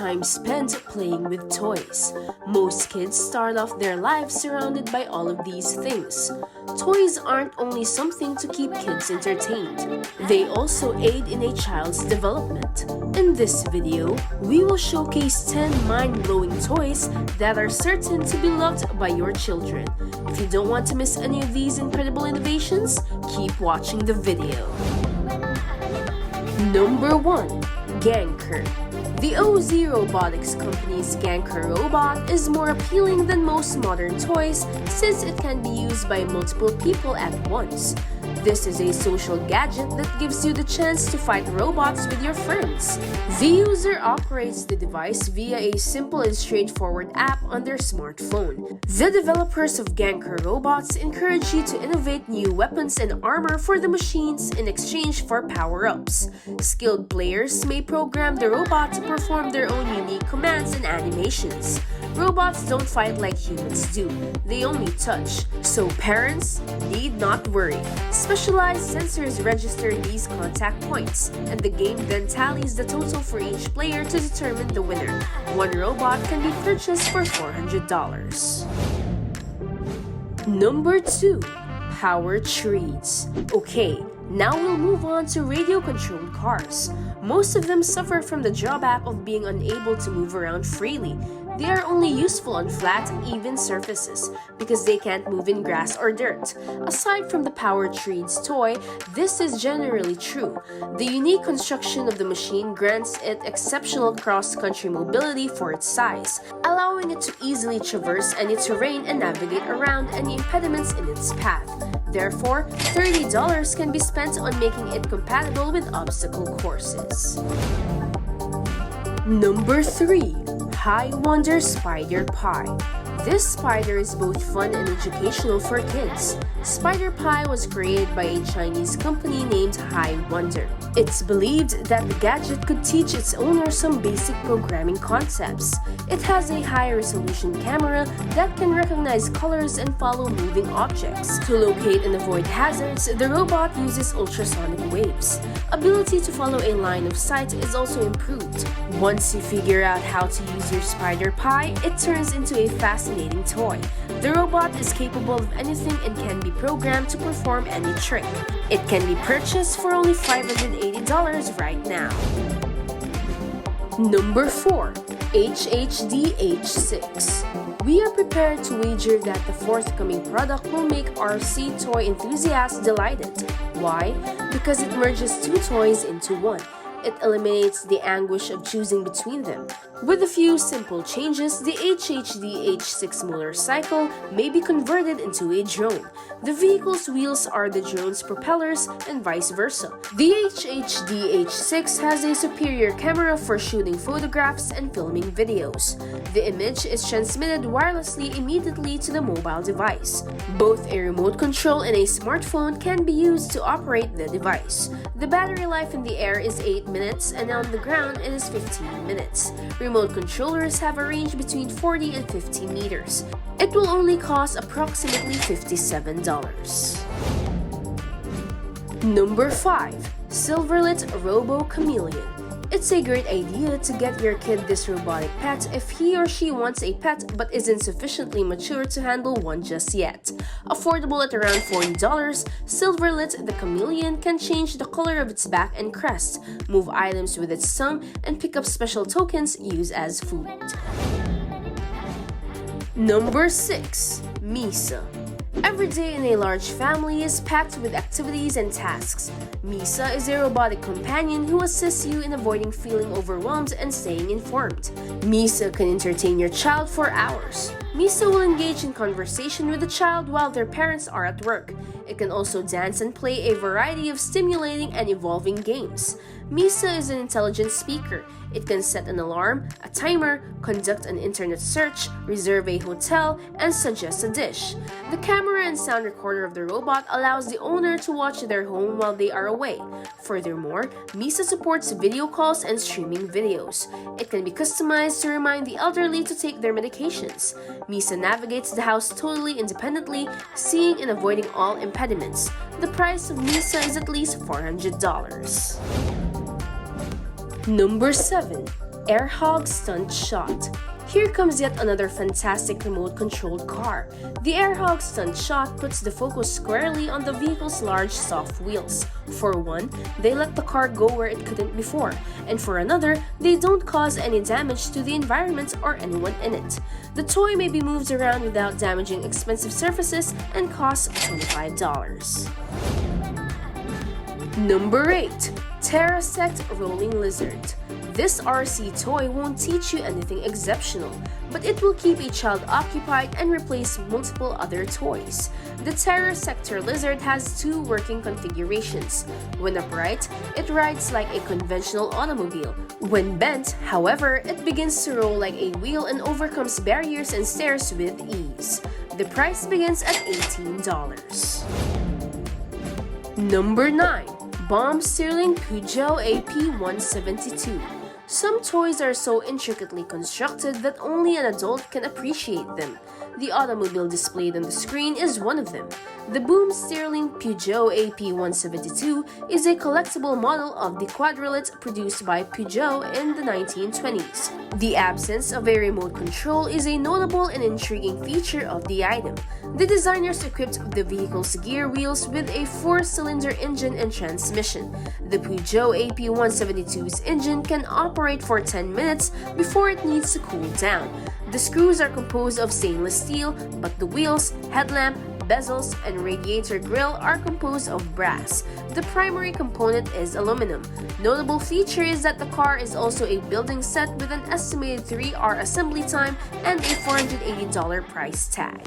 time spent playing with toys. Most kids start off their lives surrounded by all of these things. Toys aren't only something to keep kids entertained, they also aid in a child's development. In this video, we will showcase 10 mind-blowing toys that are certain to be loved by your children. If you don't want to miss any of these incredible innovations, keep watching the video. Number 1. Ganker. The OZ Robotics company's Ganker robot is more appealing than most modern toys since it can be used by multiple people at once. This is a social gadget that gives you the chance to fight robots with your friends. The user operates the device via a simple and straightforward app on their smartphone. The developers of Ganker robots encourage you to innovate new weapons and armor for the machines in exchange for power-ups. Skilled players may program the robot to perform their own unique commands and animations. Robots don't fight like humans do, they only touch, so parents need not worry. Specialized sensors register these contact points, and the game then tallies the total for each player to determine the winner. One robot can be purchased for $400. Number 2. Power trees. Okay, now we'll move on to radio-controlled cars. Most of them suffer from the drawback of being unable to move around freely. They are only useful on flat, even surfaces because they can't move in grass or dirt. Aside from the Power Trees toy, this is generally true. The unique construction of the machine grants it exceptional cross-country mobility for its size, allowing it to easily traverse any terrain and navigate around any impediments in its path. Therefore, $30 can be spent on making it compatible with obstacle courses. Number 3. Hiwonder SpiderPi. This spider is both fun and educational for kids. SpiderPi was created by a Chinese company named Hiwonder. It's believed that the gadget could teach its owner some basic programming concepts. It has a high-resolution camera that can recognize colors and follow moving objects. To locate and avoid hazards, the robot uses ultrasonic waves. Ability to follow a line of sight is also improved. Once you figure out how to use your SpiderPi, it turns into a fascinating toy. The robot is capable of anything and can be programmed to perform any trick. It can be purchased for only $580 right now. Number 4. HHD-H6. We are prepared to wager that the forthcoming product will make RC toy enthusiasts delighted. Why? Because it merges two toys into one. It eliminates the anguish of choosing between them. With a few simple changes, the HHD-H6 motorcycle may be converted into a drone. The vehicle's wheels are the drone's propellers and vice versa. The HHD-H6 has a superior camera for shooting photographs and filming videos. The image is transmitted wirelessly immediately to the mobile device. Both a remote control and a smartphone can be used to operate the device. The battery life in the air is 8 minutes and on the ground it is 15 minutes. Remote controllers have a range between 40 and 50 meters. It will only cost approximately $57. Number 5. Silverlit Robo Chameleon. It's a great idea to get your kid this robotic pet if he or she wants a pet but isn't sufficiently mature to handle one just yet. Affordable at around $40, Silverlit the Chameleon can change the color of its back and crest, move items with its tongue, and pick up special tokens used as food. Number 6. Misa. Every day in a large family is packed with activities and tasks. Misa is a robotic companion who assists you in avoiding feeling overwhelmed and staying informed. Misa can entertain your child for hours. Misa will engage in conversation with the child while their parents are at work. It can also dance and play a variety of stimulating and evolving games. Misa is an intelligent speaker. It can set an alarm, a timer, conduct an internet search, reserve a hotel, and suggest a dish. The camera and sound recorder of the robot allows the owner to watch their home while they are away. Furthermore, Misa supports video calls and streaming videos. It can be customized to remind the elderly to take their medications. Misa navigates the house totally independently, seeing and avoiding all impediments. The price of Misa is at least $400. Number 7. AirHogs Stunt Shot. Here comes yet another fantastic remote-controlled car. The AirHogs Stunt Shot puts the focus squarely on the vehicle's large soft wheels. For one, they let the car go where it couldn't before, and for another, they don't cause any damage to the environment or anyone in it. The toy may be moved around without damaging expensive surfaces and costs $25. Number 8. Terra-Sect Rolling Lizard. This RC toy won't teach you anything exceptional, but it will keep a child occupied and replace multiple other toys. The Terra-Sect Lizard has two working configurations. When upright, it rides like a conventional automobile. When bent, however, it begins to roll like a wheel and overcomes barriers and stairs with ease. The price begins at $18. Number 9. BÖHM STIRLING Peugeot AP 172. Some toys are so intricately constructed that only an adult can appreciate them. The automobile displayed on the screen is one of them. The BÖHM STIRLING Peugeot AP 172 is a collectible model of the Quadrilit produced by Peugeot in the 1920s. The absence of a remote control is a notable and intriguing feature of the item. The designers equipped the vehicle's gear wheels with a 4-cylinder engine and transmission. The Peugeot AP 172's engine can operate for 10 minutes before it needs to cool down. The screws are composed of stainless steel, but the wheels, headlamp, bezels, and radiator grille are composed of brass. The primary component is aluminum. Notable feature is that the car is also a building set with an estimated 3-hour assembly time and a $480 price tag.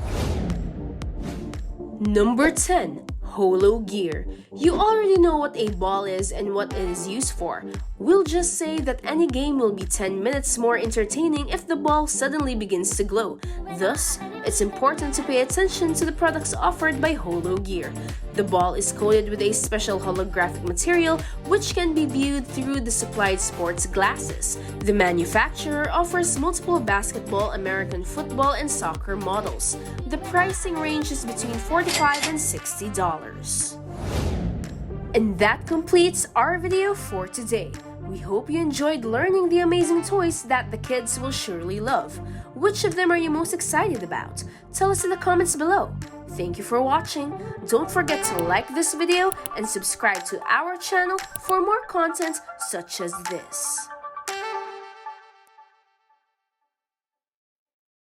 Number 10. Hologear. You already know what a ball is and what it is used for. We'll just say that any game will be 10 minutes more entertaining if the ball suddenly begins to glow. Thus, it's important to pay attention to the products offered by Hologear. The ball is coated with a special holographic material which can be viewed through the supplied sports glasses. The manufacturer offers multiple basketball, American football, and soccer models. The pricing range is between $45 and $60. And that completes our video for today. We hope you enjoyed learning the amazing toys that the kids will surely love. Which of them are you most excited about? Tell us in the comments below. Thank you for watching. Don't forget to like this video and subscribe to our channel for more content such as this.